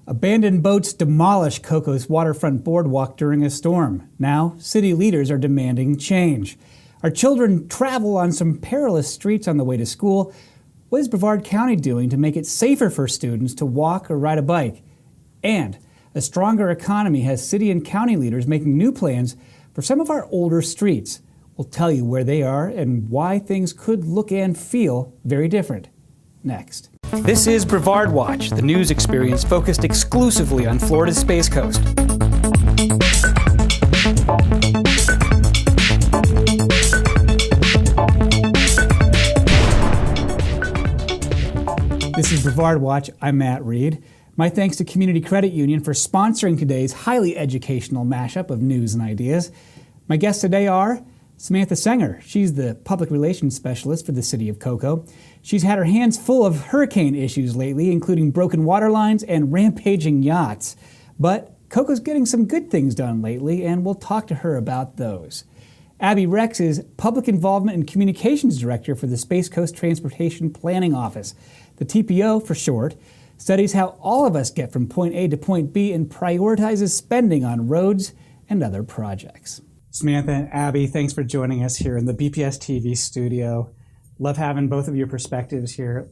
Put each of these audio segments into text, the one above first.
Abandoned boats demolish Coco's waterfront boardwalk during a storm. Now, city leaders are demanding change. Our children travel on some perilous streets on the way to school. What is Brevard County doing to make it safer for students to walk or ride a bike? And a stronger economy has city and county leaders making new plans for some of our older streets. We'll tell you where they are and why things could look and feel very different. Next. This is Brevard Watch, the news experience focused exclusively on Florida's Space Coast. This is Brevard Watch. I'm Matt Reed. My thanks to Community Credit Union for sponsoring today's highly educational mashup of news and ideas. My guests today are Samantha Senger. She's the public relations specialist for the city of Cocoa. She's had her hands full of hurricane issues lately, including broken water lines and rampaging yachts. But Cocoa's getting some good things done lately, and we'll talk to her about those. Abby Rex is Public Involvement and Communications Director for the Space Coast Transportation Planning Office. The TPO, for short, studies how all of us get from point A to point B and prioritizes spending on roads and other projects. Samantha and Abby, thanks for joining us here in the BPS TV studio. Love having both of your perspectives here.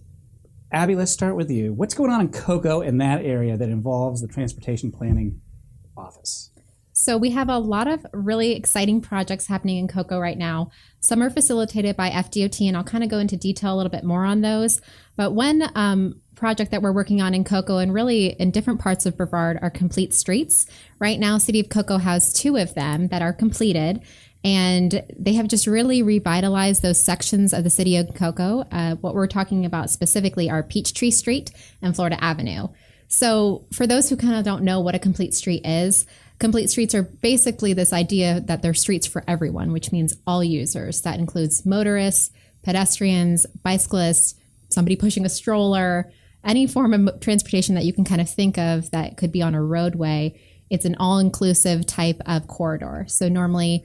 Abby, let's start with you. What's going on in Cocoa in that area that involves the Transportation Planning Office? So we have a lot of really exciting projects happening in Cocoa right now. Some are facilitated by FDOT, and I'll kind of go into detail a little bit more on those. But one project that we're working on in Cocoa and really in different parts of Brevard are complete streets. Right now, City of Cocoa has 2 of them that are completed, and they have just really revitalized those sections of the city of Cocoa. What we're talking about specifically are Peachtree Street and Florida Avenue. So for those who kind of don't know what a complete street is, complete streets are basically this idea that they're streets for everyone, which means all users. That includes motorists, pedestrians, bicyclists, somebody pushing a stroller, any form of transportation that you can kind of think of that could be on a roadway. It's an all-inclusive type of corridor. So normally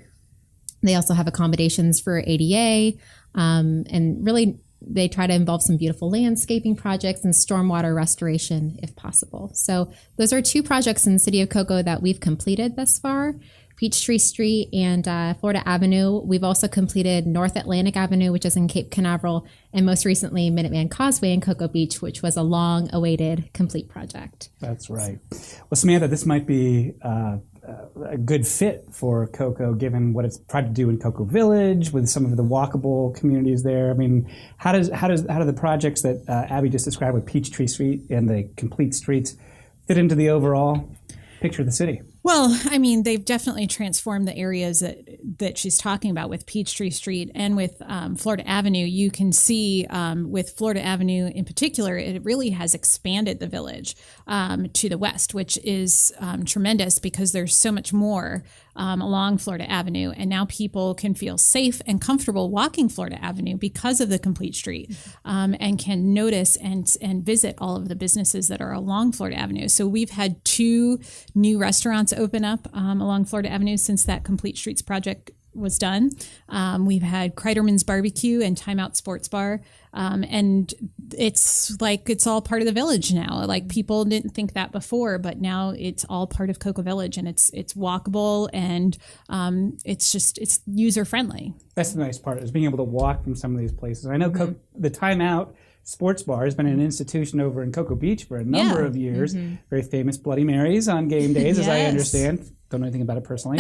they also have accommodations for ADA, and really they try to involve some beautiful landscaping projects and stormwater restoration if possible. So those are 2 projects in the city of Cocoa that we've completed thus far. Peachtree Street and Florida Avenue. We've also completed North Atlantic Avenue, which is in Cape Canaveral, and most recently Minuteman Causeway in Cocoa Beach, which was a long-awaited complete project. That's right. Well, Samantha, this might be a good fit for Cocoa, given what it's tried to do in Cocoa Village with some of the walkable communities there. I mean, how do the projects that Abby just described with Peachtree Street and the complete streets fit into the overall picture of the city? Well, I mean, they've definitely transformed the areas that she's talking about with Peachtree Street and with Florida Avenue. You can see with Florida Avenue in particular, it really has expanded the village to the west, which is tremendous because there's so much more along Florida Avenue. And now people can feel safe and comfortable walking Florida Avenue because of the complete street, and can notice and visit all of the businesses that are along Florida Avenue. So we've had 2 new restaurants open up along Florida Avenue since that Complete Streets project was done. We've had Kreiderman's Barbecue and Timeout Sports Bar. And it's like it's all part of the village now. Like people didn't think that before, but now it's all part of Cocoa Village, and it's walkable, and it's user friendly. That's the nice part, is being able to walk from some of these places. I know the Timeout Sports Bar has been an institution over in Cocoa Beach for a number of years. Very famous Bloody Marys on game days, as I understand. Don't know anything about it personally.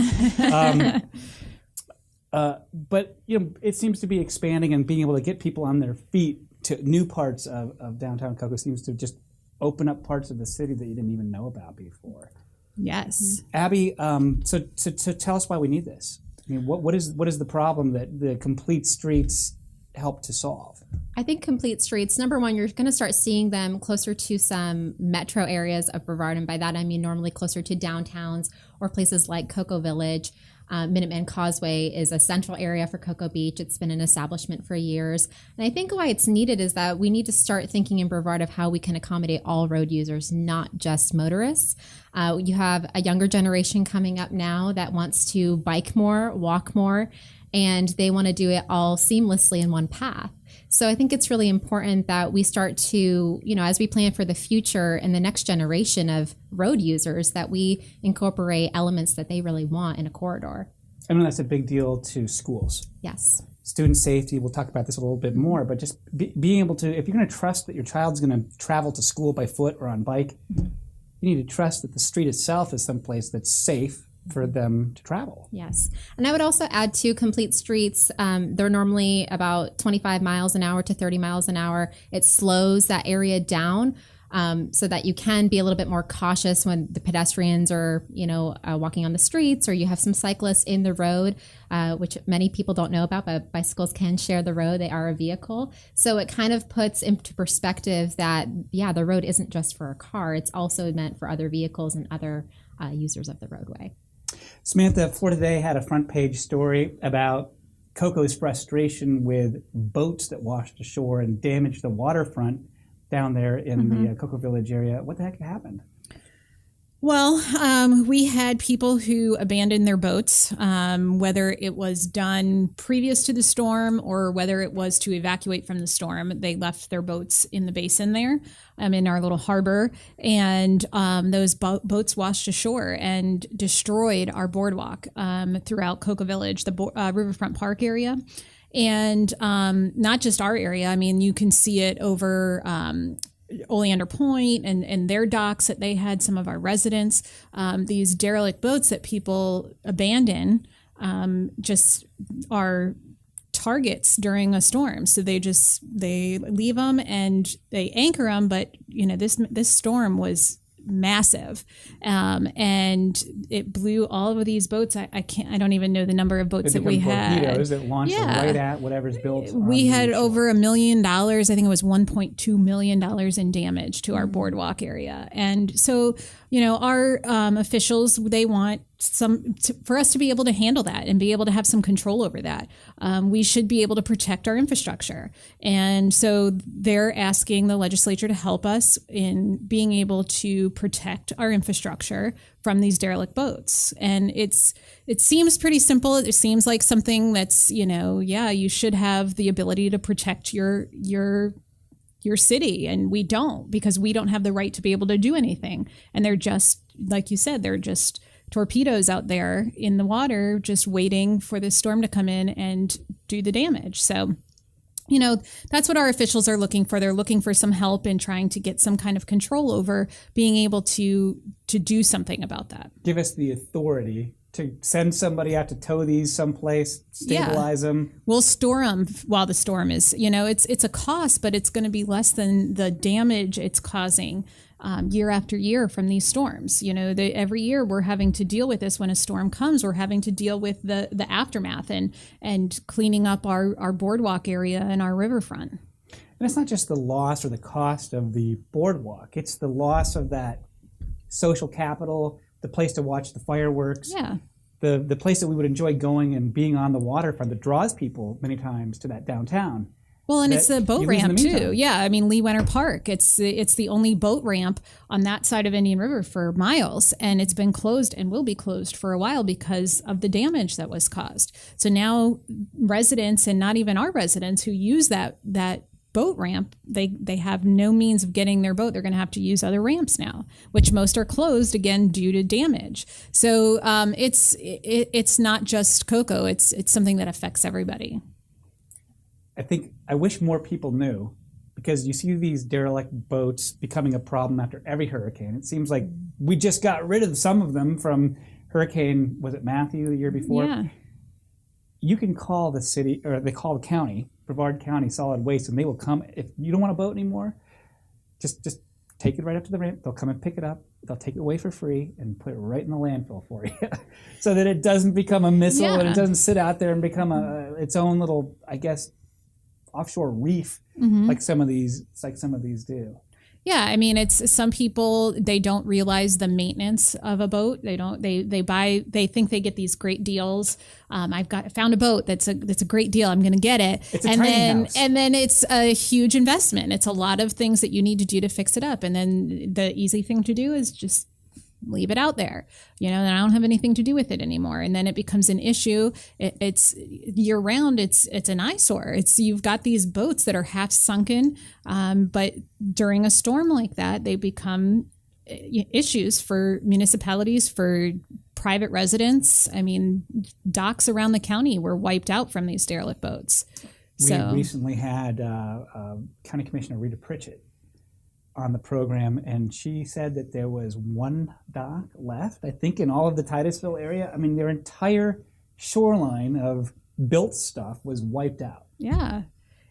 But it seems to be expanding, and being able to get people on their feet to new parts of downtown Cocoa seems to just open up parts of the city that you didn't even know about before. Yes. Abby, so tell us why we need this. I mean, what is the problem that the complete streets help to solve? I think complete streets, number one, you're going to start seeing them closer to some metro areas of Brevard, and by that I mean normally closer to downtowns or places like Cocoa Village. Minuteman Causeway is a central area for Cocoa Beach. It's been an establishment for years. And I think why it's needed is that we need to start thinking in Brevard of how we can accommodate all road users, not just motorists. You have a younger generation coming up now that wants to bike more, walk more, and they want to do it all seamlessly in one path. So I think it's really important that we start to, as we plan for the future and the next generation of road users, that we incorporate elements that they really want in a corridor. I mean, that's a big deal to schools. Yes. Student safety, we'll talk about this a little bit more, but just being able to, if you're going to trust that your child's going to travel to school by foot or on bike, you need to trust that the street itself is someplace that's safe for them to travel. Yes. And I would also add to complete streets. They're normally about 25 miles an hour to 30 miles an hour. It slows that area down so that you can be a little bit more cautious when the pedestrians are, walking on the streets, or you have some cyclists in the road, which many people don't know about, but bicycles can share the road. They are a vehicle. So it kind of puts into perspective that, the road isn't just for a car. It's also meant for other vehicles and other users of the roadway. Samantha, Florida Today had a front page story about Coco's frustration with boats that washed ashore and damaged the waterfront down there in the Cocoa Village area. What the heck happened? Well, we had people who abandoned their boats, whether it was done previous to the storm or whether it was to evacuate from the storm. They left their boats in the basin there, in our little harbor, and those boats washed ashore and destroyed our boardwalk throughout Cocoa Village, the Riverfront Park area. And not just our area. I mean, you can see it over Oleander Point and their docks that they had, some of our residents. These derelict boats that people abandon just are targets during a storm. So they leave them and they anchor them. But, this storm was massive, and it blew all of these boats. I don't even know the number of boats that we had. Torpedoes that launched right at whatever's built. We had over $1 million. I think it was $1.2 million in damage to our boardwalk area. And so, our officials, they want for us to be able to handle that and be able to have some control over that. We should be able to protect our infrastructure. And so they're asking the legislature to help us in being able to protect our infrastructure from these derelict boats. And it seems pretty simple. It seems like something that's, you should have the ability to protect your city, and we don't, because we don't have the right to be able to do anything. And they're just, like you said, they're just torpedoes out there in the water, just waiting for this storm to come in and do the damage. So, that's what our officials are looking for. They're looking for some help in trying to get some kind of control over being able to do something about that. Give us the authority to send somebody out to tow these someplace, stabilize them. We'll store them while the storm is, it's a cost, but it's going to be less than the damage it's causing year after year from these storms. Every year we're having to deal with this. When a storm comes, we're having to deal with the aftermath and cleaning up our boardwalk area and our riverfront. And it's not just the loss or the cost of the boardwalk. It's the loss of that social capital, the place to watch the fireworks, the place that we would enjoy going and being on the waterfront that draws people many times to that downtown. Well, and it's the boat ramp too. Yeah, I mean, Lee Winter Park. It's the only boat ramp on that side of Indian River for miles, and it's been closed and will be closed for a while because of the damage that was caused. So now residents, and not even our residents who use that boat ramp, they have no means of getting their boat. They're going to have to use other ramps now, which most are closed again due to damage. So it's not just Cocoa. It's something that affects everybody. I wish more people knew, because you see these derelict boats becoming a problem after every hurricane. It seems like we just got rid of some of them from Hurricane, was it Matthew the year before? Yeah. You can call the city, or they call the county, Brevard County Solid Waste, and they will come. If you don't want a boat anymore, just take it right up to the ramp. They'll come and pick it up. They'll take it away for free and put it right in the landfill for you, so that it doesn't become a missile and it doesn't sit out there and become its own little, I guess, offshore reef, like some of these do. Yeah, I mean, it's some people, they don't realize the maintenance of a boat. They think they get these great deals. I've found a boat that's a great deal. I'm going to get it. It's a tiny house. And then it's a huge investment. It's a lot of things that you need to do to fix it up. And then the easy thing to do is just leave it out there, and I don't have anything to do with it anymore. And then it becomes an issue. It's year round. It's an eyesore. You've got these boats that are half sunken, but during a storm like that, they become issues for municipalities, for private residents. I mean, docks around the county were wiped out from these derelict boats. We recently had County Commissioner Rita Pritchett on the program, and she said that there was one dock left, I think, in all of the Titusville area. I mean, their entire shoreline of built stuff was wiped out. Yeah.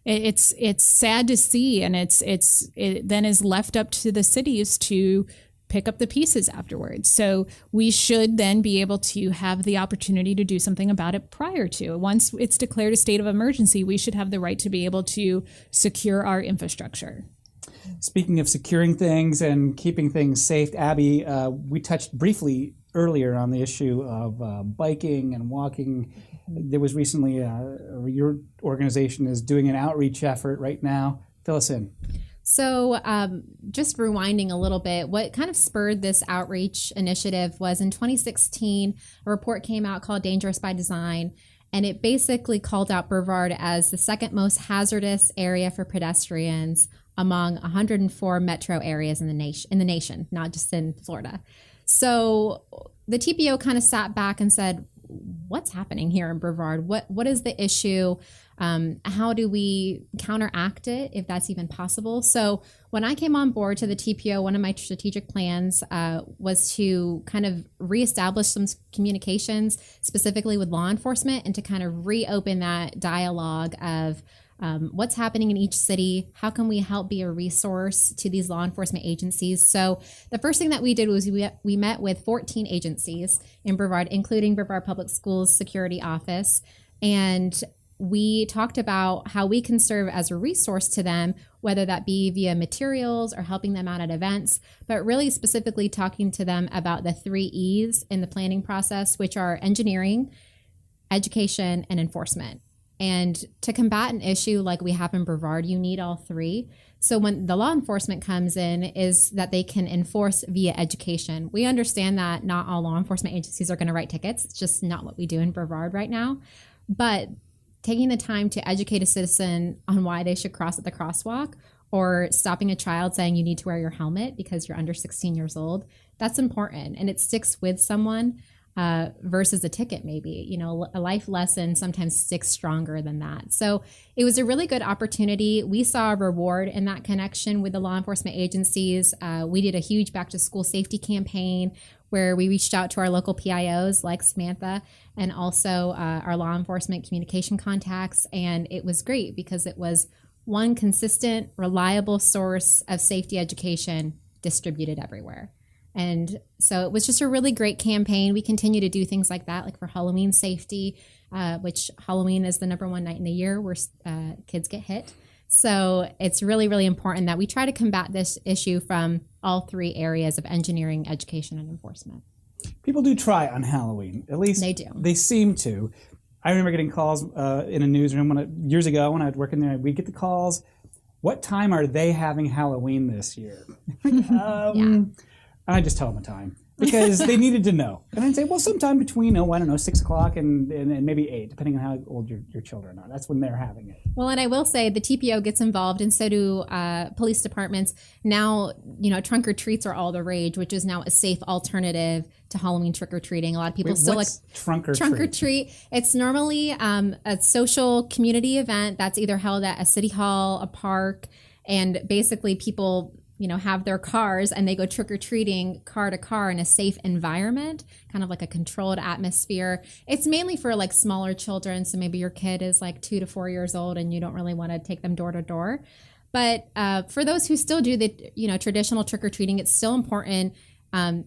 It's sad to see, and it then is left up to the cities to pick up the pieces afterwards. So we should then be able to have the opportunity to do something about it prior to. Once it's declared a state of emergency, we should have the right to be able to secure our infrastructure. Speaking of securing things and keeping things safe, Abby, we touched briefly earlier on the issue of biking and walking. There was recently, your organization is doing an outreach effort right now. Fill us in. So just rewinding a little bit, what kind of spurred this outreach initiative was in 2016, a report came out called Dangerous by Design, and it basically called out Brevard as the second most hazardous area for pedestrians among 104 metro areas in the nation, not just in Florida. So the TPO kind of sat back and said, what's happening here in Brevard? What is the issue? How do we counteract it, if that's even possible? So when I came on board to the TPO, one of my strategic plans was to kind of reestablish some communications, specifically with law enforcement, and to kind of reopen that dialogue of what's happening in each city. How can we help be a resource to these law enforcement agencies? So the first thing that we did was we met with 14 agencies in Brevard, including Brevard Public Schools Security Office. And we talked about how we can serve as a resource to them, whether that be via materials or helping them out at events, but really specifically talking to them about the 3 E's in the planning process, which are engineering, education, and enforcement. And to combat an issue like we have in Brevard, you need all 3. So when the law enforcement comes in, is that they can enforce via education. We understand that not all law enforcement agencies are going to write tickets. It's just not what we do in Brevard right now. But taking the time to educate a citizen on why they should cross at the crosswalk, or stopping a child saying you need to wear your helmet because you're under 16 years old, that's important. And it sticks with someone. Versus a ticket, maybe, a life lesson sometimes sticks stronger than that. So it was a really good opportunity. We saw a reward in that connection with the law enforcement agencies. We did a huge back to school safety campaign where we reached out to our local PIOs like Samantha, and also our law enforcement communication contacts. And it was great because it was one consistent, reliable source of safety education distributed everywhere. And so it was just a really great campaign. We continue to do things like that, like for Halloween safety, which Halloween is the #1 night in the year where kids get hit. So it's really, really important that we try to combat this issue from all 3 areas of engineering, education, and enforcement. People do try on Halloween. At least they do. They seem to. I remember getting calls in a newsroom years ago when I was working there. We'd get the calls, what time are they having Halloween this year? Yeah. And I just tell them a time because they needed to know. And I'd say, well, sometime between, 6 o'clock and maybe 8, depending on how old your children are. That's when they're having it. Well, and I will say the TPO gets involved, and so do police departments. Now, trunk or treats are all the rage, which is now a safe alternative to Halloween trick or treating. A lot of people still like trunk or treat. It's normally a social community event that's either held at a city hall, a park, and basically people have their cars and they go trick-or-treating car to car in a safe environment, kind of like a controlled atmosphere. It's mainly for like smaller children. So maybe your kid is like 2 to 4 years old and you don't really want to take them door to door. But for those who still do the, traditional trick-or-treating, it's still important.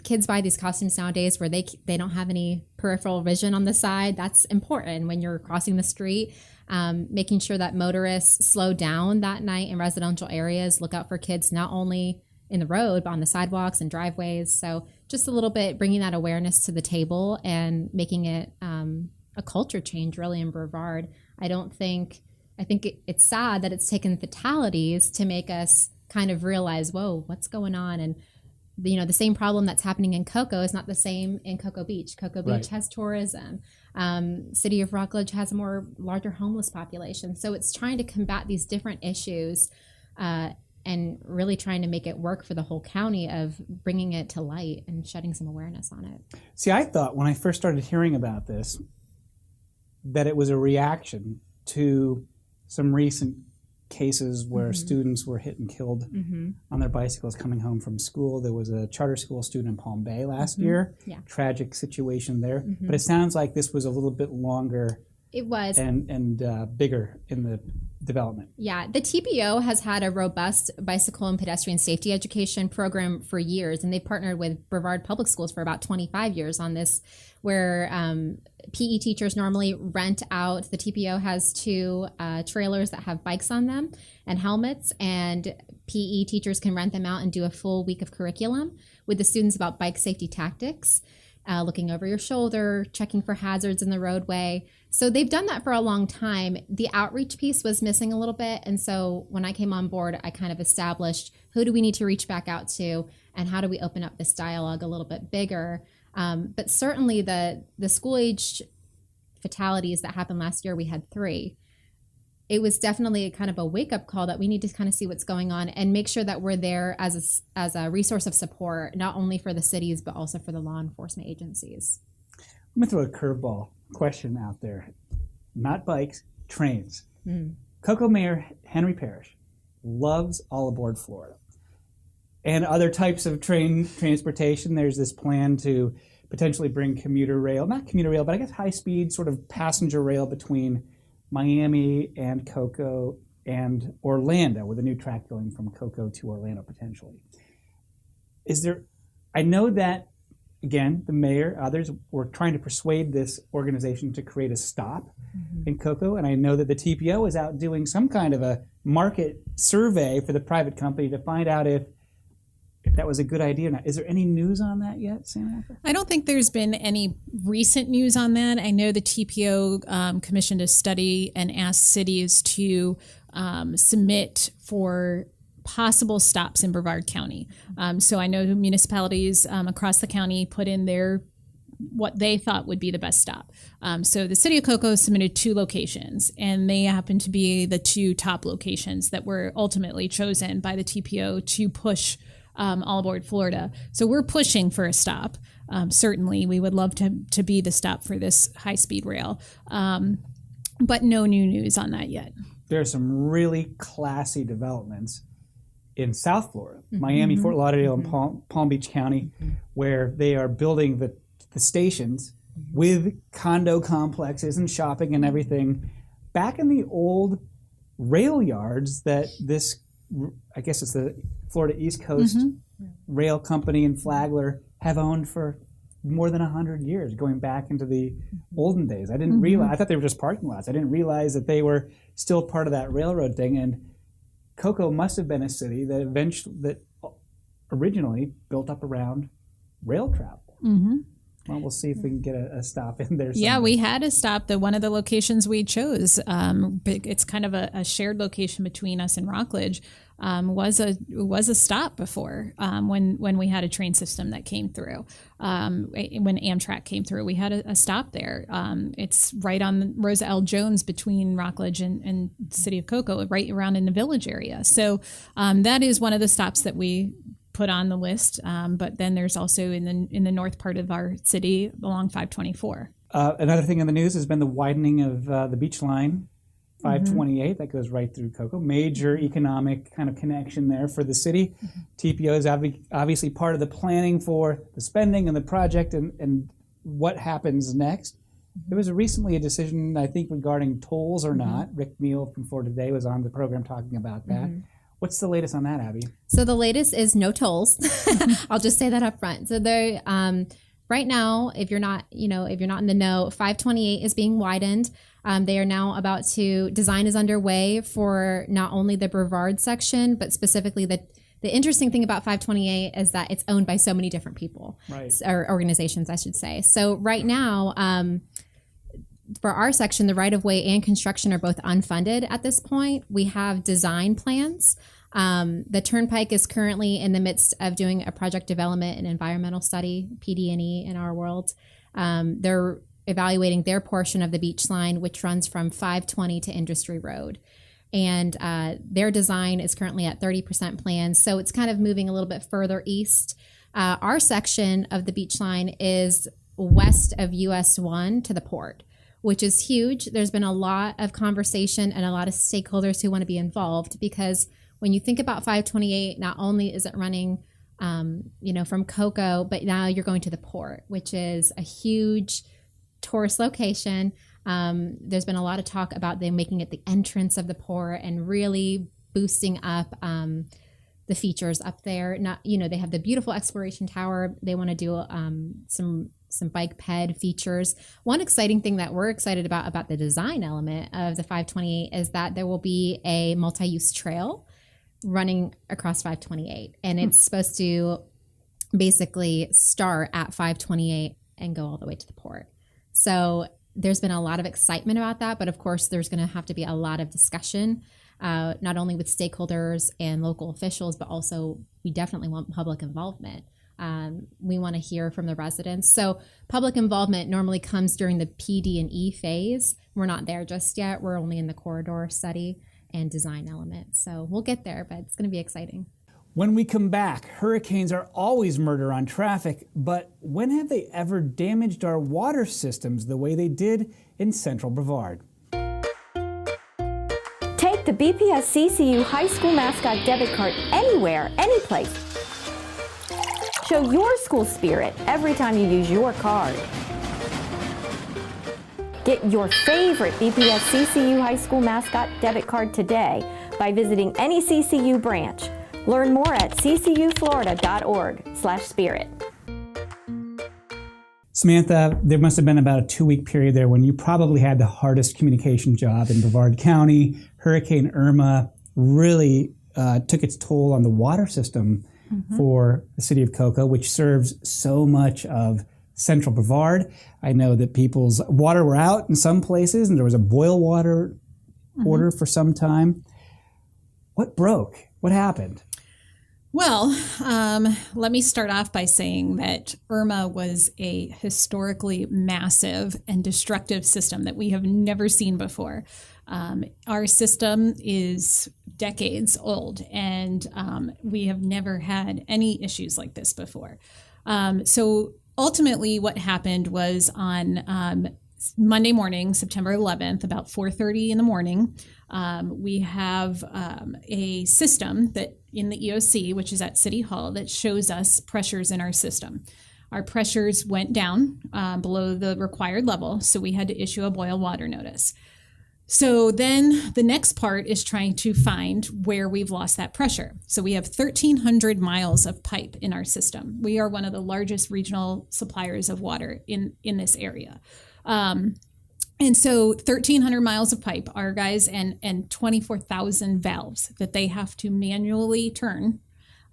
Kids buy these costumes nowadays where they don't have any peripheral vision on the side. That's important when you're crossing the street. Making sure that motorists slow down that night in residential areas, look out for kids not only in the road, but on the sidewalks and driveways. So just a little bit bringing that awareness to the table and making it a culture change really in Brevard. I think it's sad that it's taken fatalities to make us kind of realize, whoa, what's going on? And the same problem that's happening in Cocoa is not the same in Cocoa Beach. Cocoa Beach Right. has tourism. City of Rockledge has a larger homeless population. So it's trying to combat these different issues and really trying to make it work for the whole county of bringing it to light and shedding some awareness on it. See, I thought when I first started hearing about this that it was a reaction to some recent cases where students were hit and killed on their bicycles coming home from school. There was a charter school student in Palm Bay last year. Yeah. Tragic situation there. But it sounds like this was a little bit longer It was. and bigger in the development. Yeah, the TPO has had a robust bicycle and pedestrian safety education program for years, and they've partnered with Brevard Public Schools for about 25 years on this, where PE teachers normally rent out. The TPO has 2 trailers that have bikes on them and helmets, and PE teachers can rent them out and do a full week of curriculum with the students about bike safety tactics, looking over your shoulder, checking for hazards in the roadway. So they've done that for a long time. The outreach piece was missing a little bit. And so when I came on board, I kind of established who do we need to reach back out to and how do we open up this dialogue a little bit bigger. But certainly the school-aged fatalities that happened last year, we had 3. It was definitely kind of a wake-up call that we need to kind of see what's going on and make sure that we're there as a resource of support, not only for the cities, but also for the law enforcement agencies. I'm going to throw a curveball question out there. Not bikes, trains. Cocoa Mayor Henry Parrish loves All Aboard Florida and other types of train transportation. There's this plan to potentially bring commuter rail, not commuter rail, but I guess high-speed sort of passenger rail between Miami and Cocoa and Orlando, with a new track going from Cocoa to Orlando potentially. I know that, again, the mayor, others were trying to persuade this organization to create a stop in Cocoa, and I know that the TPO is out doing some kind of a market survey for the private company to find out if that was a good idea or not. Is there any news on that yet, Samantha? I don't think there's been any recent news on that. I know the TPO commissioned a study and asked cities to submit for possible stops in Brevard County. So I know municipalities across the county put in what they thought would be the best stop. So the city of Cocoa submitted 2 locations, and they happen to be the 2 top locations that were ultimately chosen by the TPO to push All Aboard Florida. So we're pushing for a stop. Certainly, we would love to be the stop for this high-speed rail, but no new news on that yet. There are some really classy developments in South Florida, Miami, Fort Lauderdale, and Palm Beach County, where they are building the stations with condo complexes and shopping and everything back in the old rail yards that this, I guess it's the Florida East Coast Rail Company and Flagler have owned for more than 100 years, going back into the olden days. I didn't realize, I thought they were just parking lots. I didn't realize that they were still part of that railroad thing. And Cocoa must have been a city that originally built up around rail travel. Well, we'll see if we can get a stop in there someday. Yeah, we had a stop. One of the locations we chose, it's kind of a shared location between us and Rockledge, was a stop before when we had a train system that came through. When Amtrak came through, we had a stop there. It's right on Rosa L. Jones between Rockledge and the city of Cocoa, right around in the village area. So that is one of the stops that we put on the list, but then there's also in the north part of our city along 524. Another thing in the news has been the widening of the beach line, 528, that goes right through Cocoa. Major economic kind of connection there for the city. TPO is obviously part of the planning for the spending and the project and what happens next. There was recently a decision, I think, regarding tolls or not. Rick Neal from Florida Today was on the program talking about that. What's the latest on that, Abby? So the latest is no tolls. I'll just say that up front. So they right now, if you're not in the know, 528 is being widened. They are now about to, design is underway for not only the Brevard section, but specifically the interesting thing about 528 is that it's owned by so many different people, right, or organizations, I should say. So right now, for our section, the right-of-way and construction are both unfunded at this point. We have design plans The Turnpike is currently in the midst of doing a project development and environmental study, PD&E in our world. They're evaluating their portion of the beach line, which runs from 520 to Industry Road. And their design is currently at 30% plans. So it's kind of moving a little bit further east. Our section of the beach line is west of US 1 to the port, which is huge. There's been a lot of conversation and a lot of stakeholders who want to be involved, because when you think about 528, not only is it running from Cocoa, but now you're going to the port, which is a huge tourist location. There's been a lot of talk about them making it the entrance of the port and really boosting up the features up there. They have the beautiful exploration tower. They want to do some bike ped features. One exciting thing that we're excited about the design element of the 528 is that there will be a multi-use trail running across 528, and it's supposed to basically start at 528 and go all the way to the port. So there's been a lot of excitement about that, but of course there's going to have to be a lot of discussion, not only with stakeholders and local officials, but also we definitely want public involvement. We want to hear from the residents. So public involvement normally comes during the PD&E phase. We're not there just yet. We're only in the corridor study and design element. So we'll get there, but it's going to be exciting. When we come back, hurricanes are always murder on traffic, but when have they ever damaged our water systems the way they did in central Brevard? Take the BPS CCU High School Mascot debit card anywhere, anyplace. Show your school spirit every time you use your card. Get your favorite BPS CCU High School Mascot debit card today by visiting any CCU branch. Learn more at ccuflorida.org/spirit. Samantha, there must have been about a 2-week period there when you probably had the hardest communication job in Brevard County. Hurricane Irma really took its toll on the water system for the city of Cocoa, which serves so much of central Brevard. I know that people's water were out in some places, and there was a boil water order for some time. What broke? What happened? Well, let me start off by saying that Irma was a historically massive and destructive system that we have never seen before. Our system is decades old, and we have never had any issues like this before. So ultimately what happened was on Monday morning, September 11th, about 4:30 in the morning, we have a system that in the EOC, which is at City Hall, that shows us pressures in our system. Our pressures went down below the required level, so we had to issue a boil water notice. So then the next part is trying to find where we've lost that pressure. So we have 1,300 miles of pipe in our system. We are one of the largest regional suppliers of water in this area. And so 1,300 miles of pipe, our guys, and 24,000 valves that they have to manually turn.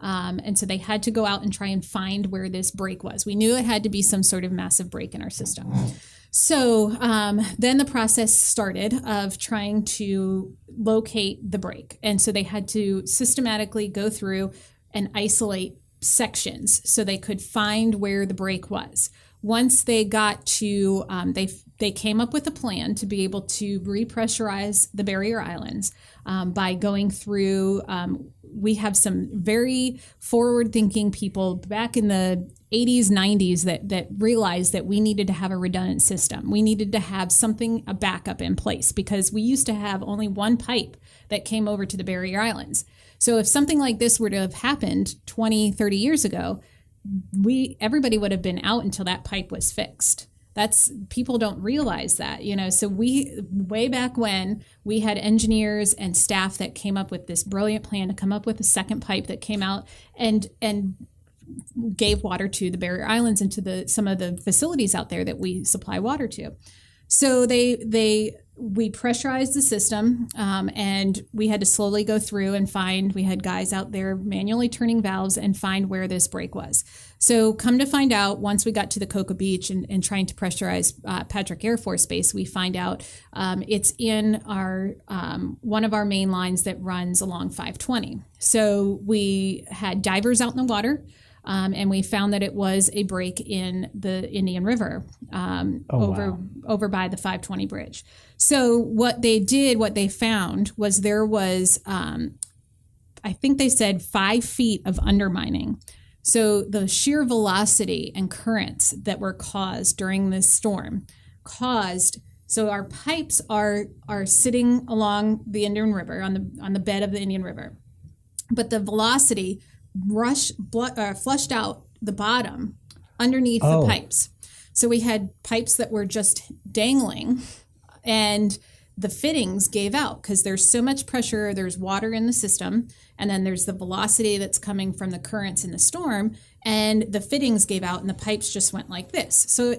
And so they had to go out and try and find where this break was. We knew it had to be some sort of massive break in our system. So then the process started of trying to locate the break. And so they had to systematically go through and isolate sections so they could find where the break was. Once they got to, they came up with a plan to be able to repressurize the barrier islands by going through, we have some very forward-thinking people back in the 80s, 90s that realized that we needed to have a redundant system. We needed to have a backup in place, because we used to have only one pipe that came over to the barrier islands. So if something like this were to have happened 20, 30 years ago, everybody would have been out until that pipe was fixed. People don't realize that, so way back when, we had engineers and staff that came up with this brilliant plan to come up with a second pipe that came out and gave water to the barrier islands and to some of the facilities out there that we supply water to. So they we pressurized the system, and we had to slowly go through and we had guys out there manually turning valves and find where this break was. So come to find out, once we got to the Cocoa Beach and trying to pressurize Patrick Air Force Base, we find out it's in our one of our main lines that runs along 520. So we had divers out in the water. And we found that it was a break in the Indian River over by the 520 bridge. So what they found was there was, I think they said 5 feet of undermining. So the sheer velocity and currents that were caused during this storm so our pipes are sitting along the Indian River on the bed of the Indian River, but the velocity flushed out the bottom underneath the pipes. So we had pipes that were just dangling, and the fittings gave out because there's so much pressure, there's water in the system, and then there's the velocity that's coming from the currents in the storm, and the fittings gave out and the pipes just went like this. So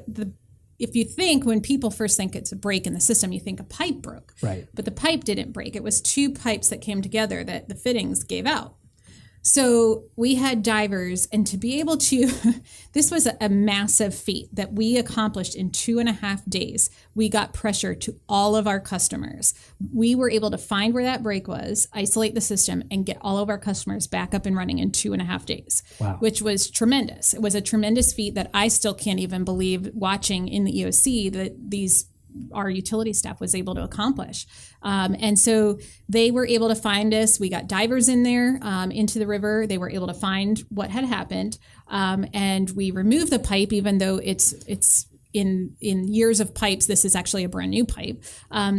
if you think, when people first think it's a break in the system, you think a pipe broke. Right. But the pipe didn't break. It was 2 pipes that came together that the fittings gave out. So we had divers, and to be able to, this was a massive feat that we accomplished in 2.5 days. We got pressure to all of our customers. We were able to find where that break was, isolate the system, and get all of our customers back up and running in 2.5 days, which was tremendous. It was a tremendous feat that I still can't even believe, watching in the EOC, that our utility staff was able to accomplish. And so they were able to find us. We got divers in there into the river. They were able to find what had happened. And we removed the pipe, even though it's in years of pipes, this is actually a brand new pipe.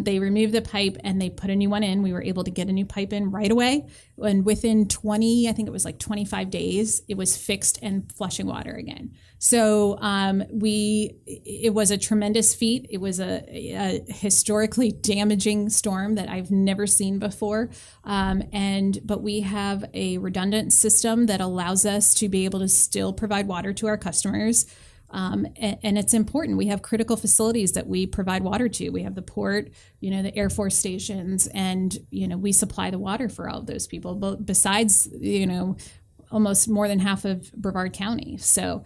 They removed the pipe and they put a new one in. We were able to get a new pipe in right away. And within 25 days, it was fixed and flushing water again. So it was a tremendous feat. It was a historically damaging storm that I've never seen before. But we have a redundant system that allows us to be able to still provide water to our customers. And it's important. We have critical facilities that we provide water to. We have the port, the Air Force stations, and, we supply the water for all of those people. But besides, almost more than half of Brevard County. So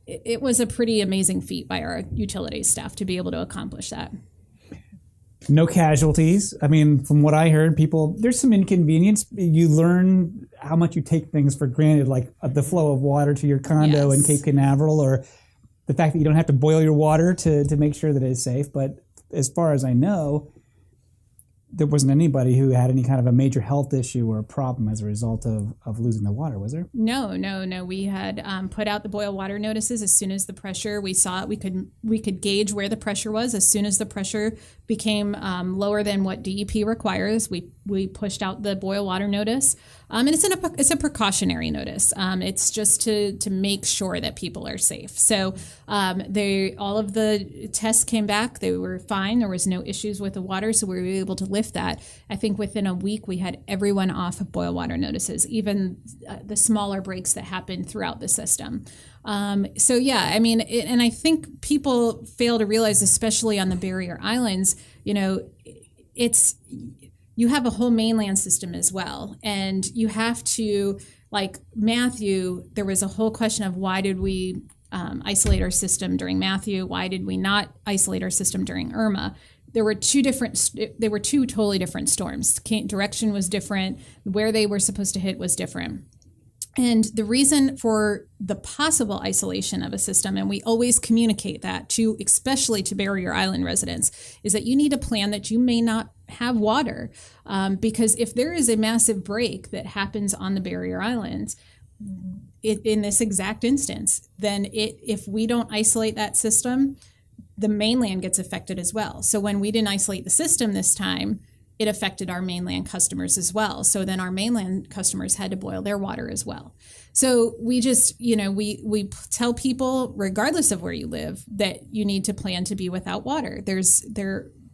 it was a pretty amazing feat by our utilities staff to be able to accomplish that. No casualties. I mean, from what I heard, there's some inconvenience. You learn how much you take things for granted, like the flow of water to your condo in Cape Canaveral, or the fact that you don't have to boil your water to make sure that it's safe. But as far as I know, there wasn't anybody who had any kind of a major health issue or a problem as a result of losing the water, was there? No. We had put out the boil water notices as soon as the pressure, we saw it. We could gauge where the pressure was. As soon as the pressure became lower than what DEP requires, we pushed out the boil water notice. And it's a precautionary notice. It's just to make sure that people are safe. So all of the tests came back. They were fine. There was no issues with the water, so we were able to lift that. I think within a week we had everyone off of boil water notices, even the smaller breaks that happened throughout the system. And I think people fail to realize, especially on the barrier islands, you have a whole mainland system as well. And you have to, like Matthew, there was a whole question of why did we isolate our system during Matthew? Why did we not isolate our system during Irma? They were two totally different storms. Direction was different. Where they were supposed to hit was different. And the reason for the possible isolation of a system, and we always communicate that especially to barrier island residents, is that you need a plan that you may not have water. Because if there is a massive break that happens on the barrier islands, in this exact instance, then if we don't isolate that system, the mainland gets affected as well. So when we didn't isolate the system this time, it affected our mainland customers as well. So then our mainland customers had to boil their water as well. So we just, we tell people, regardless of where you live, that you need to plan to be without water.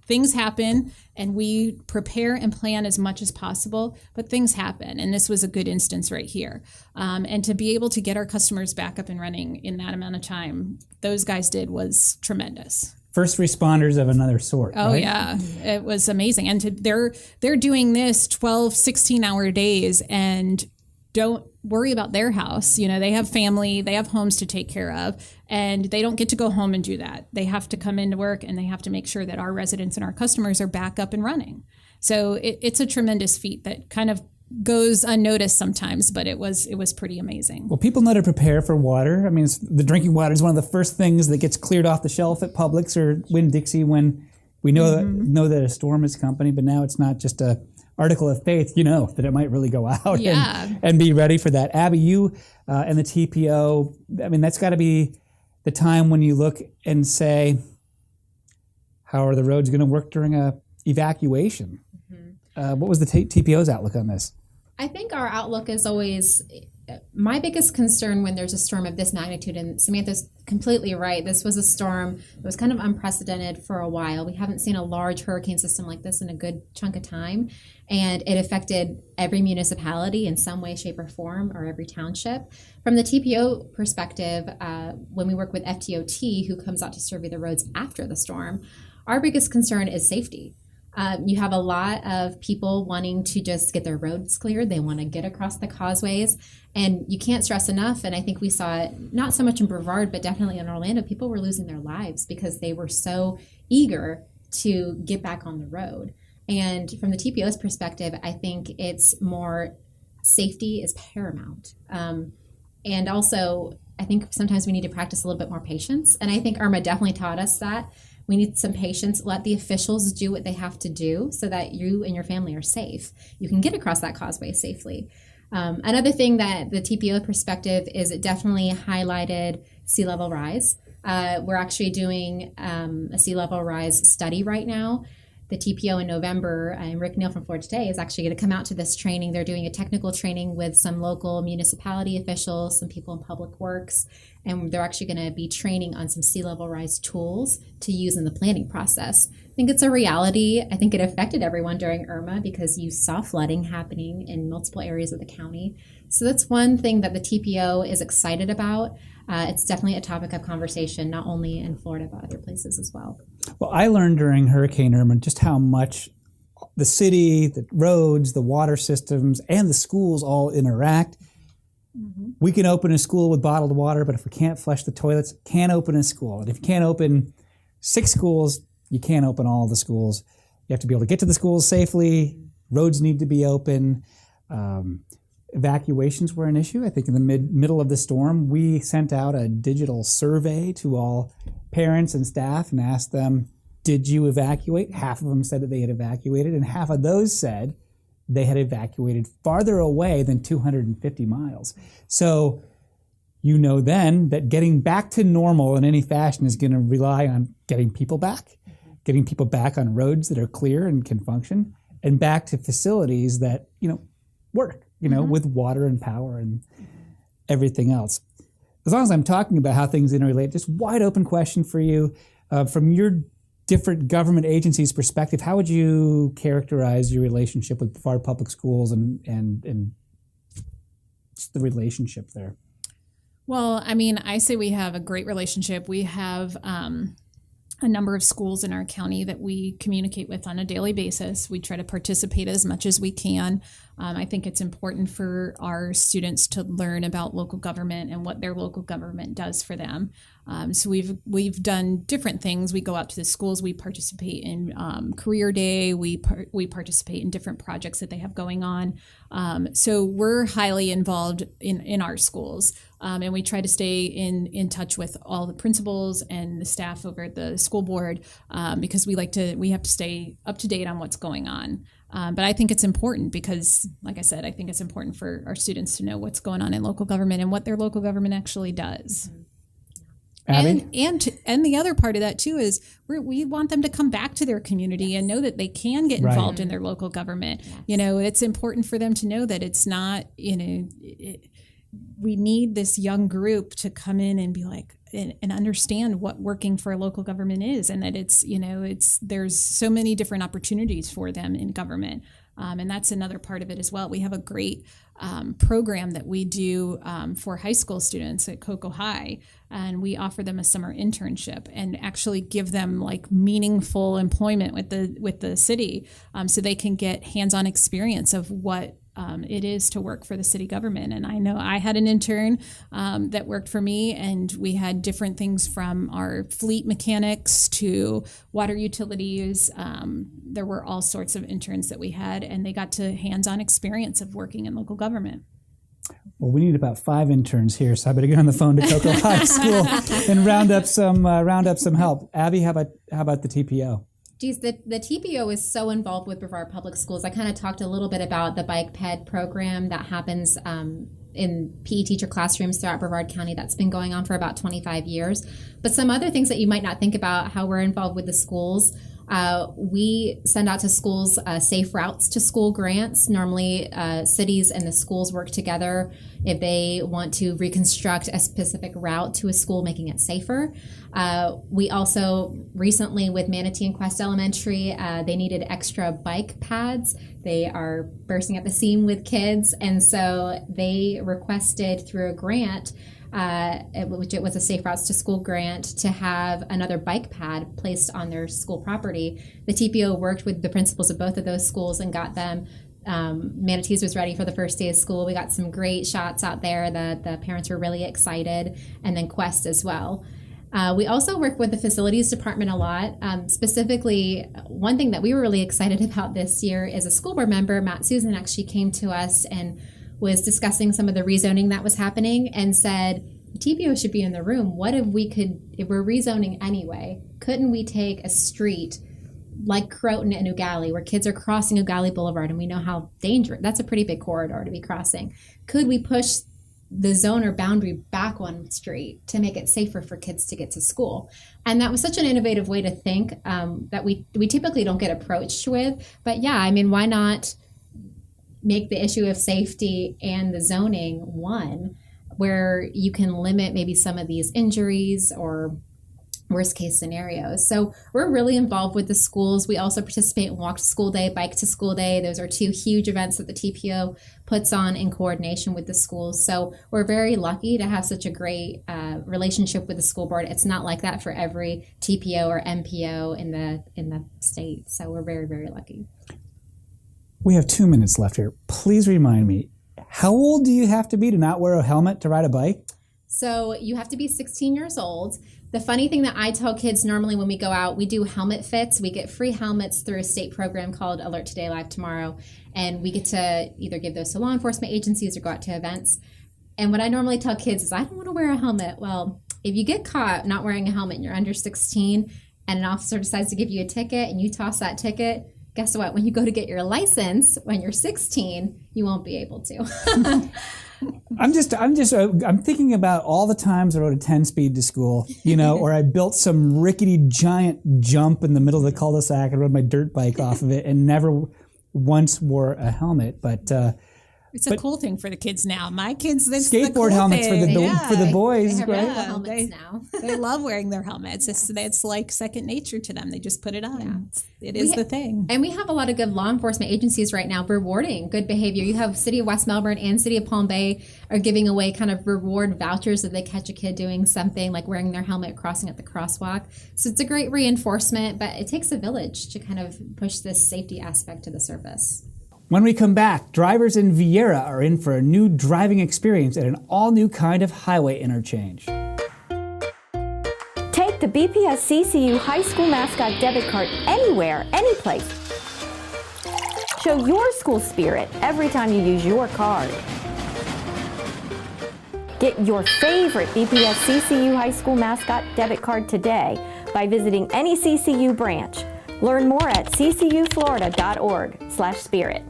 Things happen, and we prepare and plan as much as possible, but things happen. And this was a good instance right here. And to be able to get our customers back up and running in that amount of time, those guys did was tremendous. first responders of another sort. Oh, right? yeah. It was amazing. And they're doing this 12, 16-hour days and don't worry about their house. You know, they have family, they have homes to take care of, and they don't get to go home and do that. They have to come into work, and they have to make sure that our residents and our customers are back up and running. So it's a tremendous feat that kind of goes unnoticed sometimes, but it was pretty amazing. Well, people know to prepare for water. I mean, the drinking water is one of the first things that gets cleared off the shelf at Publix or Winn-Dixie when we know that a storm is coming. But now it's not just a article of faith, you know, that it might really go out and be ready for that. Abby, you and the TPO, I mean, that's got to be the time when you look and say, how are the roads going to work during a evacuation? What was the TPO's outlook on this? I think our outlook is always, my biggest concern when there's a storm of this magnitude, and Samantha's completely right, this was a storm that was kind of unprecedented for a while. We haven't seen a large hurricane system like this in a good chunk of time, and it affected every municipality in some way, shape, or form, or every township. From the TPO perspective, when we work with FDOT, who comes out to survey the roads after the storm, our biggest concern is safety. You have a lot of people wanting to just get their roads cleared. They want to get across the causeways, and you can't stress enough. And I think we saw it not so much in Brevard, but definitely in Orlando. People were losing their lives because they were so eager to get back on the road. And from the TPO's perspective, I think it's more safety is paramount. And also, I think sometimes we need to practice a little bit more patience. And I think Irma definitely taught us that. We need some patience. Let the officials do what they have to do so that you and your family are safe. You can get across that causeway safely. Another thing that the TPO perspective is, it definitely highlighted sea level rise. We're actually doing a sea level rise study right now. The TPO in November, and Rick Neal from Florida Today is actually going to come out to this training. They're doing a technical training with some local municipality officials, some people in public works, and they're actually going to be training on some sea level rise tools to use in the planning process. I think it's a reality. I think it affected everyone during Irma because you saw flooding happening in multiple areas of the county. So that's one thing that the TPO is excited about. It's definitely a topic of conversation, not only in Florida, but other places as well. Well, I learned during Hurricane Irma just how much the city, the roads, the water systems, and the schools all interact. Mm-hmm. We can open a school with bottled water, but if we can't flush the toilets, can't open a school. And if you can't open 6 schools, you can't open all the schools. You have to be able to get to the schools safely. Roads need to be open. Evacuations were an issue. I think in the middle of the storm, we sent out a digital survey to all parents and staff and asked them, did you evacuate? Half of them said that they had evacuated, and half of those said they had evacuated farther away than 250 miles. So you know then that getting back to normal in any fashion is going to rely on getting people back on roads that are clear and can function, and back to facilities that, work. With water and power and everything else. As long as I'm talking about how things interrelate, just wide open question for you. From your different government agencies' perspective, how would you characterize your relationship with Brevard Public Schools and just the relationship there? Well, I mean, I say we have a great relationship. We have a number of schools in our county that we communicate with on a daily basis. We try to participate as much as we can. I think it's important for our students to learn about local government and what their local government does for them. So we've done different things. We go out to the schools. We participate in Career Day. We participate in different projects that they have going on. So we're highly involved in our schools. And we try to stay in touch with all the principals and the staff over at the school board because we have to stay up to date on what's going on. But I think it's important because, like I said, I think it's important for our students to know what's going on in local government and what their local government actually does. Abby? And the other part of that too is we want them to come back to their community and know that they can get involved in their local government. Yes. It's important for them to know that it's not, we need this young group to come in and be like, and understand what working for a local government is, and that it's there's so many different opportunities for them in government. And that's another part of it as well. We have a great program that we do for high school students at Cocoa High, and we offer them a summer internship and actually give them like meaningful employment with the city, so they can get hands-on experience of what it is to work for the city government. And I know I had an intern that worked for me, and we had different things from our fleet mechanics to water utilities. There were all sorts of interns that we had, and they got to hands-on experience of working in local government. Well, we need about 5 interns here, so I better get on the phone to Cocoa High School and round up some help. Abby, how about the TPO? Geez, the TPO is so involved with Brevard Public Schools. I kind of talked a little bit about the bike ped program that happens in PE teacher classrooms throughout Brevard County. That's been going on for about 25 years. But some other things that you might not think about, how we're involved with the schools. We send out to schools safe routes to school grants. Normally, cities and the schools work together if they want to reconstruct a specific route to a school, making it safer. We also recently, with Manatee and Quest Elementary, they needed extra bike pads. They are bursting at the seam with kids, and so they requested through a grant, which it was a Safe Routes to School grant, to have another bike pad placed on their school property. The TPO worked with the principals of both of those schools and got them. Manatees was ready for the first day of school. We got some great shots out there. The parents were really excited, and then Quest as well. We also work with the facilities department a lot. Specifically, one thing that we were really excited about this year is a school board member, Matt Susan, actually came to us and was discussing some of the rezoning that was happening and said, the TPO should be in the room. What if if we're rezoning anyway, couldn't we take a street like Croton and Ugali, where kids are crossing Ugali Boulevard, and we know how dangerous, that's a pretty big corridor to be crossing. Could we push the zone or boundary back one street to make it safer for kids to get to school? And that was such an innovative way to think that we typically don't get approached with. But yeah, I mean, why not make the issue of safety and the zoning one, where you can limit maybe some of these injuries or worst case scenarios. So we're really involved with the schools. We also participate in Walk to School Day, Bike to School Day. Those are 2 huge events that the TPO puts on in coordination with the schools. So we're very lucky to have such a great relationship with the school board. It's not like that for every TPO or MPO in the state. So we're very, very lucky. We have 2 minutes left here. Please remind me, how old do you have to be to not wear a helmet to ride a bike? So you have to be 16 years old. The funny thing that I tell kids normally when we go out, we do helmet fits. We get free helmets through a state program called Alert Today, Live Tomorrow. And we get to either give those to law enforcement agencies or go out to events. And what I normally tell kids is, I don't want to wear a helmet. Well, if you get caught not wearing a helmet and you're under 16 and an officer decides to give you a ticket and you toss that ticket, guess what? When you go to get your license when you're 16, you won't be able to. I'm thinking about all the times I rode a 10-speed to school, or I built some rickety giant jump in the middle of the cul-de-sac and rode my dirt bike off of it and never once wore a helmet. But it's a cool thing for the kids now. My kids, that's skateboard the cool helmets thing. for the boys, they have right? helmets now. They love wearing their helmets. It's like second nature to them. They just put it on. Yeah. It is the thing. And we have a lot of good law enforcement agencies right now rewarding good behavior. You have City of West Melbourne and City of Palm Bay are giving away kind of reward vouchers if they catch a kid doing something like wearing their helmet, crossing at the crosswalk. So it's a great reinforcement, but it takes a village to kind of push this safety aspect to the surface. When we come back, drivers in Vieira are in for a new driving experience at an all-new kind of highway interchange. Take the BPS CCU High School Mascot debit card anywhere, anyplace. Show your school spirit every time you use your card. Get your favorite BPS CCU High School Mascot debit card today by visiting any CCU branch. Learn more at ccuflorida.org/spirit.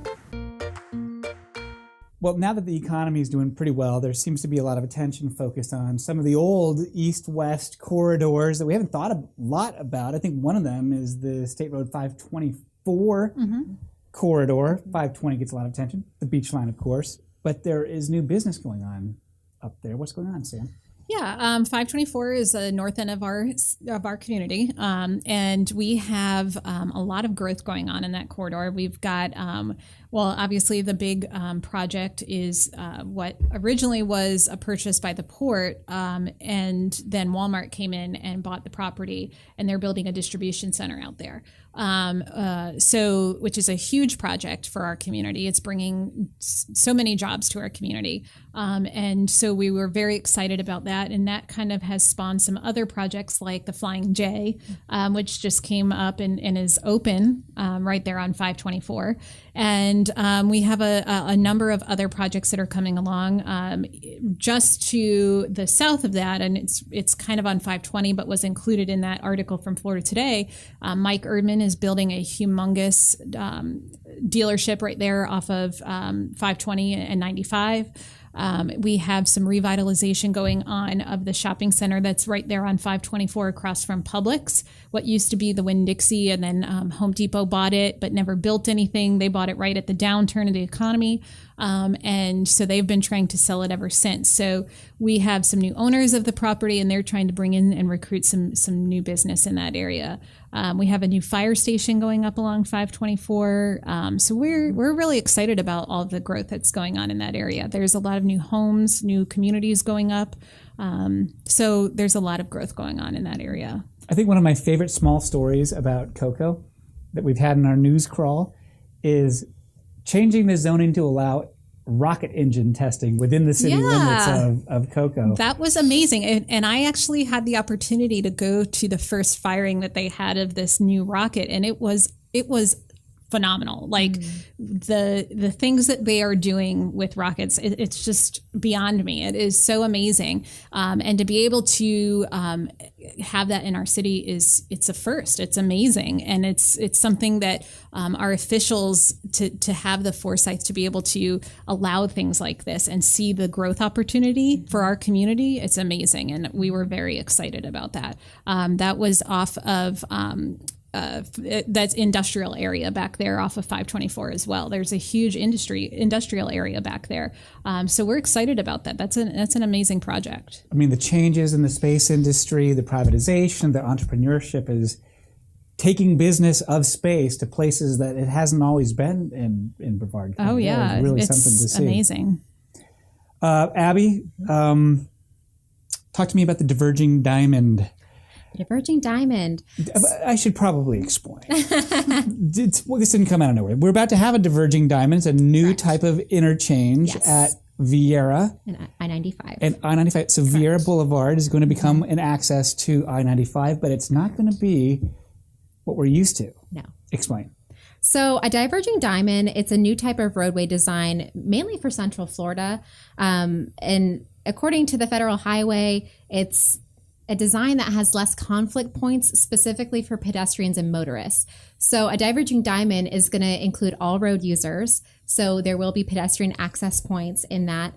Well, now that the economy is doing pretty well, there seems to be a lot of attention focused on some of the old east-west corridors that we haven't thought a lot about. I think one of them is the State Road 524 corridor. 520 gets a lot of attention, the beach line, of course. But there is new business going on up there. What's going on, Sam? Yeah, 524 is the north end of our community, and we have a lot of growth going on in that corridor. We've got Well, obviously, the big project is what originally was a purchase by the port, and then Walmart came in and bought the property, and they're building a distribution center out there. Which is a huge project for our community. It's bringing so many jobs to our community. And so we were very excited about that. And that kind of has spawned some other projects like the Flying J, which just came up and is open right there on 524. And we have a number of other projects that are coming along just to the south of that. And it's kind of on 520, but was included in that article from Florida Today. Mike Erdman is building a humongous dealership right there off of 520 and 95. We have some revitalization going on of the shopping center that's right there on 524 across from Publix, what used to be the Winn-Dixie, and then Home Depot bought it but never built anything. They bought it right at the downturn of the economy. And so they've been trying to sell it ever since. So we have some new owners of the property, and they're trying to bring in and recruit some new business in that area. We have a new fire station going up along 524. So we're really excited about all the growth that's going on in that area. There's a lot of new homes, new communities going up. So there's a lot of growth going on in that area. I think one of my favorite small stories about Cocoa that we've had in our news crawl is changing the zoning to allow rocket engine testing within the city limits of Cocoa. That was amazing. And I actually had the opportunity to go to the first firing that they had of this new rocket, and it was phenomenal. Like the things that they are doing with rockets, it's just beyond me. It is so amazing. And to be able to have that in our city it's a first. It's amazing. And it's something that our officials to have the foresight to be able to allow things like this and see the growth opportunity for our community. It's amazing. And we were very excited about that. That was off of that's industrial area back there off of 524 as well. There's a huge industrial area back there. So we're excited about that. That's an amazing project. I mean, the changes in the space industry, the privatization, the entrepreneurship is taking business of space to places that it hasn't always been in Brevard County. Oh, yeah. It's really it's something to see. Amazing. Abby, talk to me about the Diverging Diamond. Diverging Diamond. I should probably explain. This didn't come out of nowhere. We're about to have a Diverging Diamond. It's a new type of interchange at Vieira. And I-95. And I-95. So Vieira Boulevard is going to become an access to I-95, but it's not going to be what we're used to. No. Explain. So a Diverging Diamond, it's a new type of roadway design, mainly for Central Florida. And according to the Federal Highway, it's a design that has less conflict points specifically for pedestrians and motorists. So a Diverging Diamond is going to include all road users. So there will be pedestrian access points in that.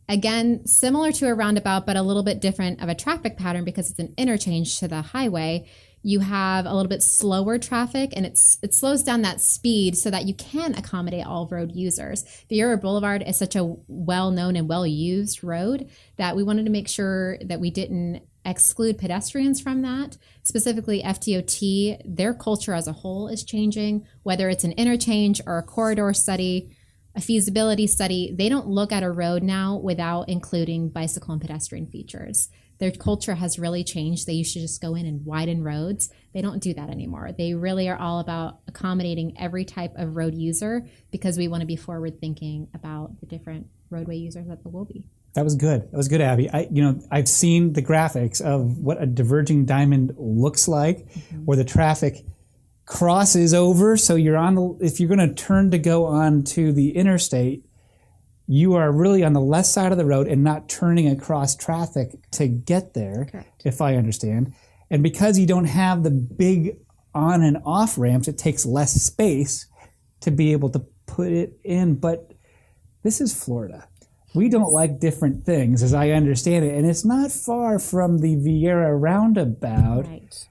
Again, similar to a roundabout, but a little bit different of a traffic pattern because it's an interchange to the highway. You have a little bit slower traffic, and it slows down that speed so that you can accommodate all road users. Vieira Boulevard is such a well-known and well-used road that we wanted to make sure that we didn't exclude pedestrians from that. Specifically, FDOT, their culture as a whole is changing, whether it's an interchange or a corridor study, a feasibility study. They don't look at a road now without including bicycle and pedestrian features. Their culture has really changed. They used to just go in and widen roads. They don't do that anymore. They really are all about accommodating every type of road user because we want to be forward thinking about the different roadway users that there will be. That was good. That was good, Abby. I've seen the graphics of what a Diverging Diamond looks like, where the traffic crosses over. So if you're going to turn to go onto the interstate, you are really on the left side of the road and not turning across traffic to get there. Correct. If I understand. And because you don't have the big on and off ramps, it takes less space to be able to put it in. But this is Florida. We don't like different things, as I understand it, and it's not far from the Vieira roundabout. Right.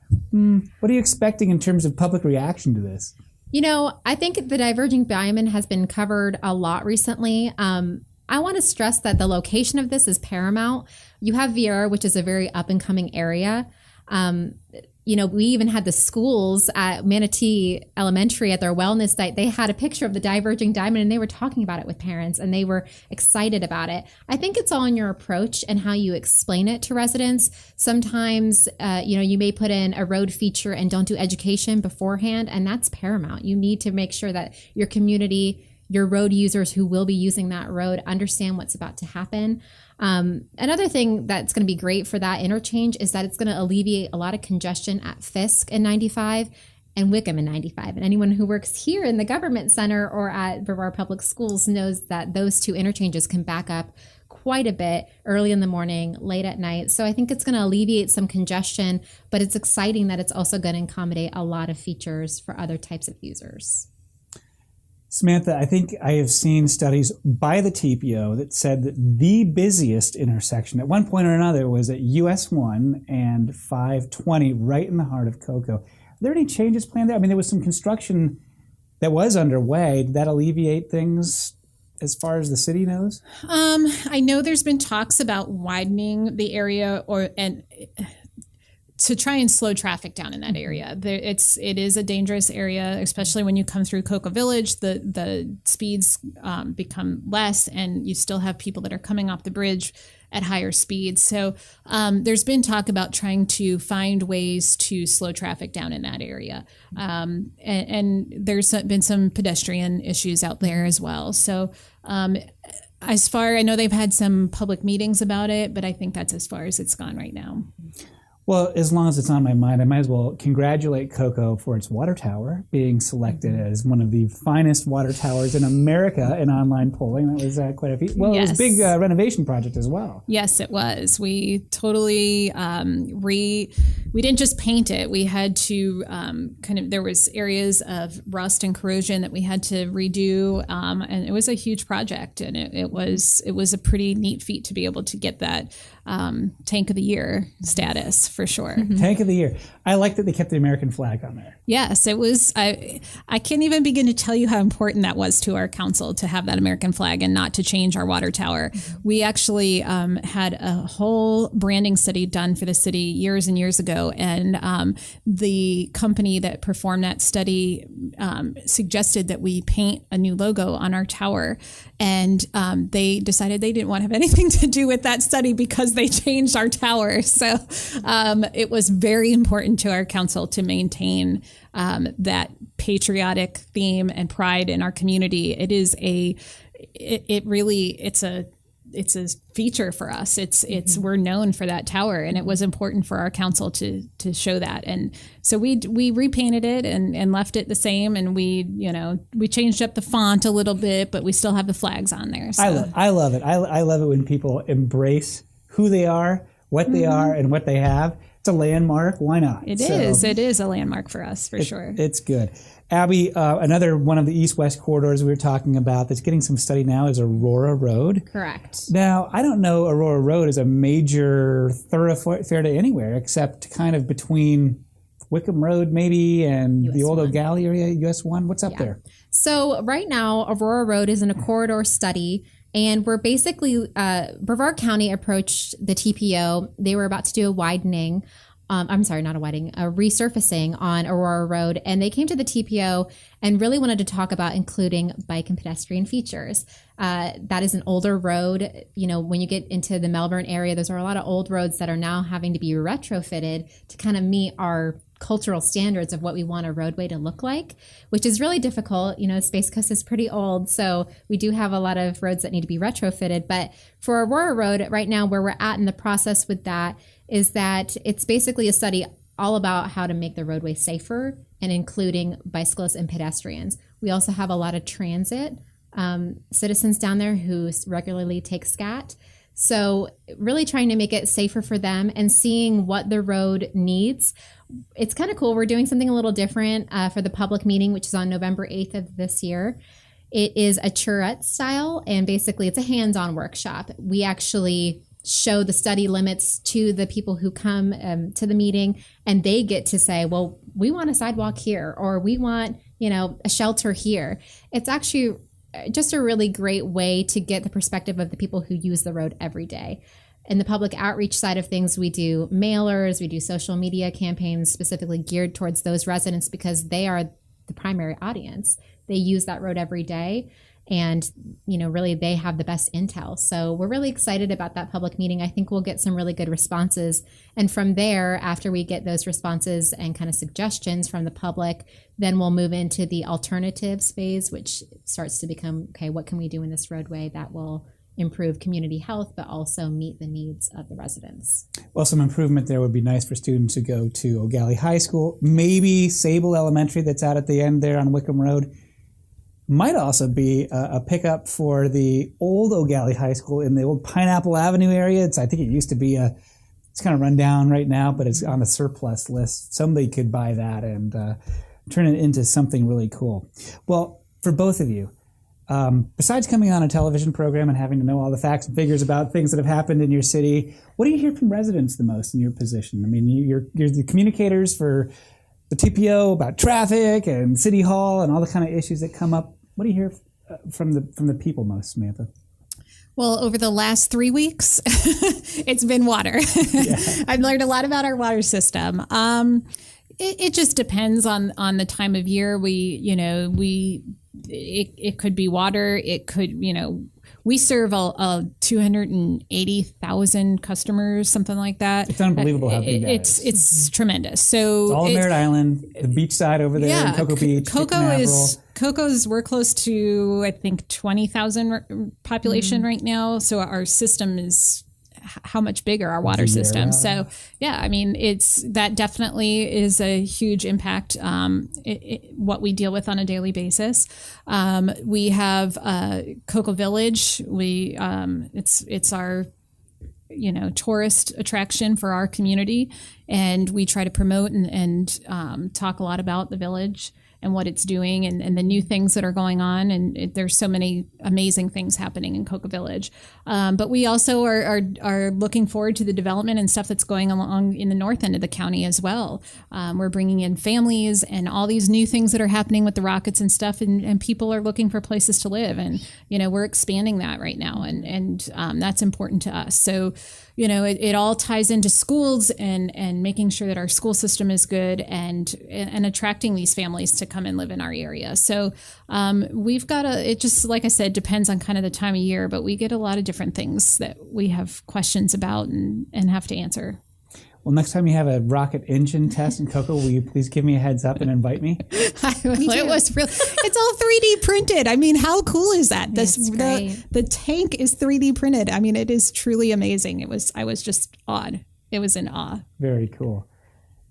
What are you expecting in terms of public reaction to this? I think the Diverging Diamond has been covered a lot recently. I want to stress that the location of this is paramount. You have Vieira, which is a very up-and-coming area. We even had the schools at Manatee Elementary at their wellness night. They had a picture of the Diverging Diamond, and they were talking about it with parents, and they were excited about it. I think it's all in your approach and how you explain it to residents. Sometimes, you may put in a road feature and don't do education beforehand, and that's paramount. You need to make sure that your community, your road users who will be using that road, understand what's about to happen. Another thing that's going to be great for that interchange is that it's going to alleviate a lot of congestion at Fisk in 95 and Wickham in 95. And anyone who works here in the government center or at Brevard Public Schools knows that those two interchanges can back up quite a bit early in the morning, late at night. So I think it's going to alleviate some congestion, but it's exciting that it's also going to accommodate a lot of features for other types of users. Samantha, I think I have seen studies by the TPO that said that the busiest intersection at one point or another was at US 1 and 520, right in the heart of Cocoa. Are there any changes planned there? I mean, there was some construction that was underway. Did that alleviate things as far as the city knows? I know there's been talks about widening the area to try and slow traffic down in that area. It is a dangerous area, especially when you come through Cocoa Village. The speeds become less, and you still have people that are coming off the bridge at higher speeds. So there's been talk about trying to find ways to slow traffic down in that area. And there's been some pedestrian issues out there as well. So I know they've had some public meetings about it, but I think that's as far as it's gone right now. Well, as long as it's on my mind, I might as well congratulate Cocoa for its water tower being selected as one of the finest water towers in America in online polling. That was quite a feat. Well, yes. It was a big renovation project as well. Yes, it was. We totally we didn't just paint it. We had to there was areas of rust and corrosion that we had to redo, and it was a huge project, and it was a pretty neat feat to be able to get that Tank of the Year status, for sure. Mm-hmm. Tank of the Year. I like that they kept the American flag on there. Yes, it was. I can't even begin to tell you how important that was to our council to have that American flag and not to change our water tower. Mm-hmm. We actually had a whole branding study done for the city years and years ago, and the company that performed that study suggested that we paint a new logo on our tower, and they decided they didn't want to have anything to do with that study because they changed our tower. So it was very important to our council to maintain that patriotic theme and pride in our community. It's a feature for us. We're known for that tower, and it was important for our council to show that. And so we repainted it and left it the same, and we changed up the font a little bit, but we still have the flags on there. So. I love it. I love it when people embrace who they are, what they are, and what they have. It's a landmark. Why not? It is a landmark for us, for sure. It's good. Abby, another one of the east-west corridors we were talking about that's getting some study now is Aurora Road. Correct. Now, I don't know Aurora Road is a major thoroughfare to anywhere except kind of between Wickham Road maybe and the old O'Galley area, US 1. What's up there? So right now, Aurora Road is in a corridor study. And we're basically, Brevard County approached the TPO. They were about to do a widening. A resurfacing on Aurora Road. And they came to the TPO and really wanted to talk about including bike and pedestrian features. That is an older road. When you get into the Melbourne area, there's a lot of old roads that are now having to be retrofitted to kind of meet our cultural standards of what we want a roadway to look like, which is really difficult. Space Coast is pretty old, so we do have a lot of roads that need to be retrofitted. But for Aurora Road, right now, where we're at in the process with that is that it's basically a study all about how to make the roadway safer and including bicyclists and pedestrians. We also have a lot of transit citizens down there who regularly take SCAT. So really trying to make it safer for them and seeing what the road needs. It's kind of cool. We're doing something a little different for the public meeting, which is on November 8th of this year. It is a charrette style, and basically it's a hands-on workshop. We actually show the study limits to the people who come to the meeting, and they get to say, well, we want a sidewalk here, or we want, a shelter here. It's actually just a really great way to get the perspective of the people who use the road every day. In the public outreach side of things, we do mailers, we do social media campaigns specifically geared towards those residents because they are the primary audience. They use that road every day. And, really they have the best intel. So we're really excited about that public meeting. I think we'll get some really good responses. And from there, after we get those responses and kind of suggestions from the public, then we'll move into the alternatives phase, which starts to become, okay, what can we do in this roadway that will improve community health, but also meet the needs of the residents? Well, some improvement there would be nice for students who go to O'Galley High School, maybe Sable Elementary that's out at the end there on Wickham Road. Might also be a pickup for the old O'Galley High School in the old Pineapple Avenue area. I think it used to be it's kind of run down right now, but it's on the surplus list. Somebody could buy that and turn it into something really cool. Well, for both of you, besides coming on a television program and having to know all the facts and figures about things that have happened in your city, what do you hear from residents the most in your position? I mean, you're the communicators for the TPO about traffic and City Hall and all the kind of issues that come up. What do you hear from the people most, Samantha? Well, over the last 3 weeks, it's been water. Yeah. I've learned a lot about our water system. It just depends on the time of year. It could be water. It could, we serve 280,000 customers, something like that. It's unbelievable how big that is. It's tremendous. So it's all Merritt Island, the beach side over there, in Cocoa Beach. We're close to, I think, 20,000 population right now. So our system is how much bigger our water system. So yeah, I mean, that definitely is a huge impact, what we deal with on a daily basis. We have Cocoa Village. It's our tourist attraction for our community, and we try to promote and talk a lot about the village and what it's doing and the new things that are going on. And there's so many amazing things happening in Cocoa Village. But we also are looking forward to the development and stuff that's going along in the north end of the county as well. We're bringing in families and all these new things that are happening with the rockets and stuff, and people are looking for places to live. And, we're expanding that right now, and that's important to us. So, it all ties into schools and making sure that our school system is good and attracting these families to come and live in our area. So we've got it just, like I said, depends on kind of the time of year, but we get a lot of different things that we have questions about and have to answer. Well, next time you have a rocket engine test in Cocoa, will you please give me a heads up and invite me? It was real. It's all 3D printed. I mean, how cool is that? The tank is 3D printed. I mean, it is truly amazing. I was just awed. It was in awe. Very cool.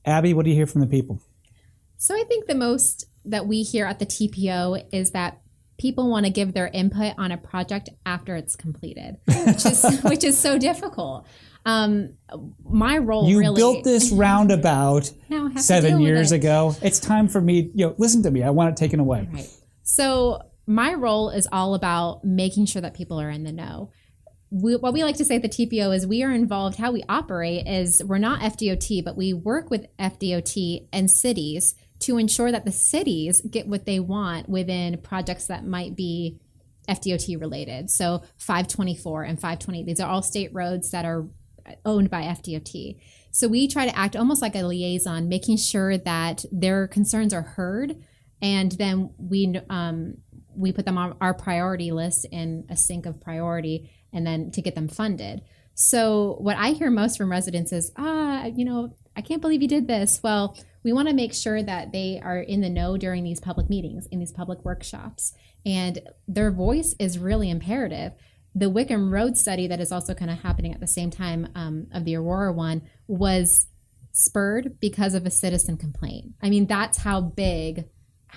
Abby, what do you hear from the people? So I think the most that we hear at the TPO is that people want to give their input on a project after it's completed, which is so difficult. My role you built this roundabout 7 years ago. It's time for me, listen to me. I want it taken away. Right. So my role is all about making sure that people are in the know. What we like to say at the TPO is we are involved. How we operate is we're not FDOT, but we work with FDOT and cities to ensure that the cities get what they want within projects that might be FDOT related. So 524 and 520, these are all state roads that are owned by FDOT. So we try to act almost like a liaison, making sure that their concerns are heard, and then we put them on our priority list in a sync of priority, and then to get them funded. So what I hear most from residents is, I can't believe you did this. Well, we want to make sure that they are in the know during these public meetings, in these public workshops, and their voice is really imperative. The Wickham Road study that is also kind of happening at the same time of the Aurora one was spurred because of a citizen complaint. I mean, that's how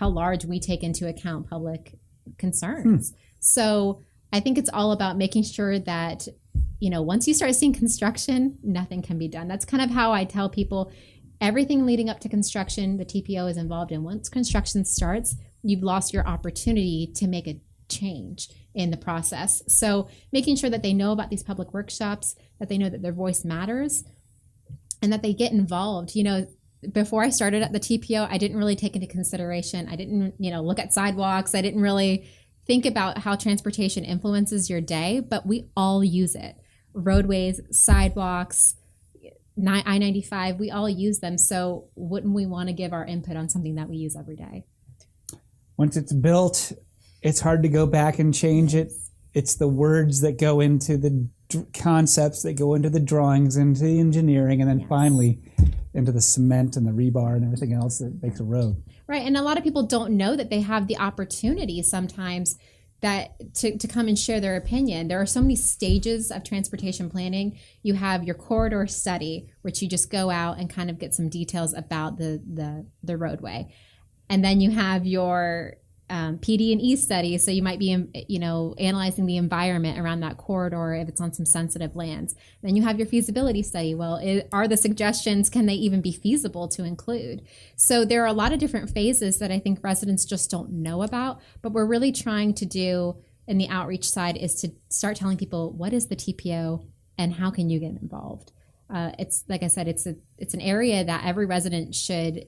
large we take into account public concerns. So I think it's all about making sure that, once you start seeing construction, nothing can be done. That's kind of how I tell people everything leading up to construction, the TPO is involved in. Once construction starts, you've lost your opportunity to make a change in the process. So making sure that they know about these public workshops, that they know that their voice matters, and that they get involved. Before I started at the TPO, I didn't really take into consideration. I didn't, look at sidewalks. I didn't really think about how transportation influences your day, but we all use it. roadways, sidewalks, I-95, we all use them. So wouldn't we want to give our input on something that we use every day? Once it's built, it's hard to go back and change it. It's the words that go into the concepts that go into the drawings, into the engineering, and then finally into the cement and the rebar and everything else that makes a road. Right. And a lot of people don't know that they have the opportunity sometimes that to come and share their opinion. There are so many stages of transportation planning. You have your corridor study, which you just go out and kind of get some details about the roadway. And then you have your PD&E study, so you might be, analyzing the environment around that corridor if it's on some sensitive lands. Then you have your feasibility study. Well, are the suggestions, can they even be feasible to include? So there are a lot of different phases that I think residents just don't know about, but we're really trying to do in the outreach side is to start telling people what is the TPO and how can you get involved. It's like I said, it's an area that every resident should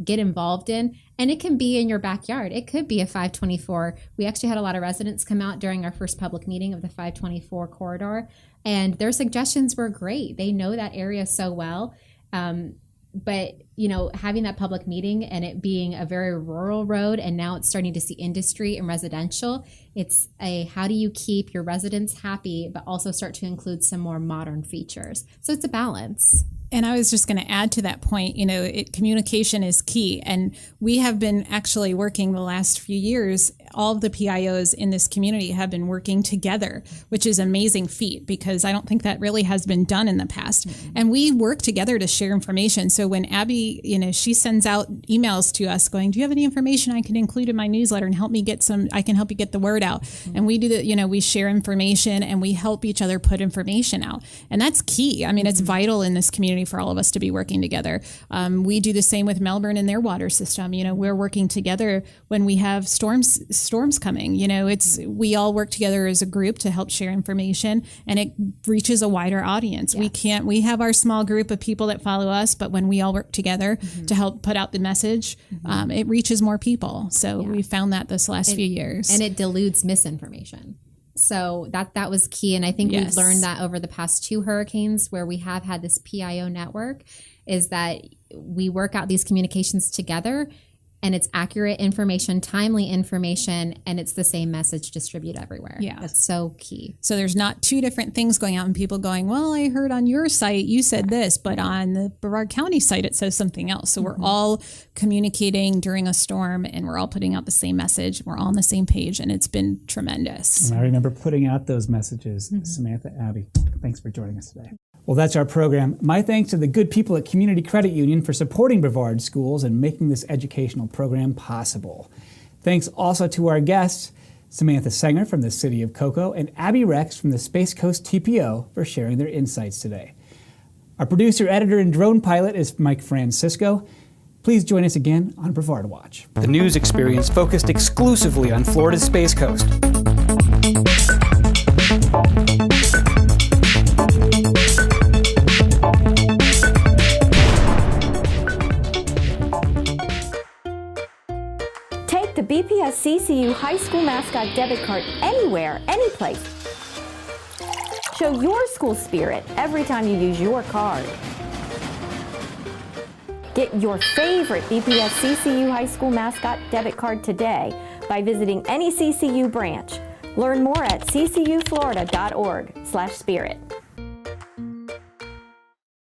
get involved in, and it can be in your backyard. It could be a 524. We actually had a lot of residents come out during our first public meeting of the 524 corridor, and their suggestions were great. They know that area so well. But having that public meeting and it being a very rural road, and now it's starting to see industry and residential, it's how do you keep your residents happy, but also start to include some more modern features? So it's a balance. And I was just going to add to that point, communication is key. And we have been actually working the last few years, all of the PIOs in this community have been working together, which is an amazing feat because I don't think that really has been done in the past. Mm-hmm. And we work together to share information. So when Abby, she sends out emails to us going, do you have any information I can include in my newsletter and I can help you get the word out. Mm-hmm. And we do that, we share information and we help each other put information out. And that's key. I mean, it's vital in this community for all of us to be working together. We do the same with Melbourne and their water system. We're working together when we have storms coming. We all work together as a group to help share information, and it reaches a wider audience. Yeah. We have our small group of people that follow us, but when we all work together to help put out the message, it reaches more people. So we found that this last few years. And it dilutes misinformation. So that was key. And I think we've learned that over the past 2 hurricanes where we have had this PIO network, is that we work out these communications together, and it's accurate information, timely information, and it's the same message distributed everywhere. Yeah. That's so key. So there's not 2 different things going out and people going, well, I heard on your site you said this, but on the Brevard County site it says something else. So we're all communicating during a storm, and we're all putting out the same message. We're all on the same page, and it's been tremendous. And I remember putting out those messages. Samantha, Abby, thanks for joining us today. Well, that's our program. My thanks to the good people at Community Credit Union for supporting Brevard schools and making this educational program possible. Thanks also to our guests, Samantha Senger from the City of Cocoa and Abby Rex from the Space Coast TPO for sharing their insights today. Our producer, editor, and drone pilot is Mike Francisco. Please join us again on Brevard Watch, the news experience focused exclusively on Florida's Space Coast. BPS CCU High School mascot debit card anywhere, anyplace. Show your school spirit every time you use your card. Get your favorite BPS CCU High School mascot debit card today by visiting any CCU branch. Learn more at ccuflorida.org/spirit.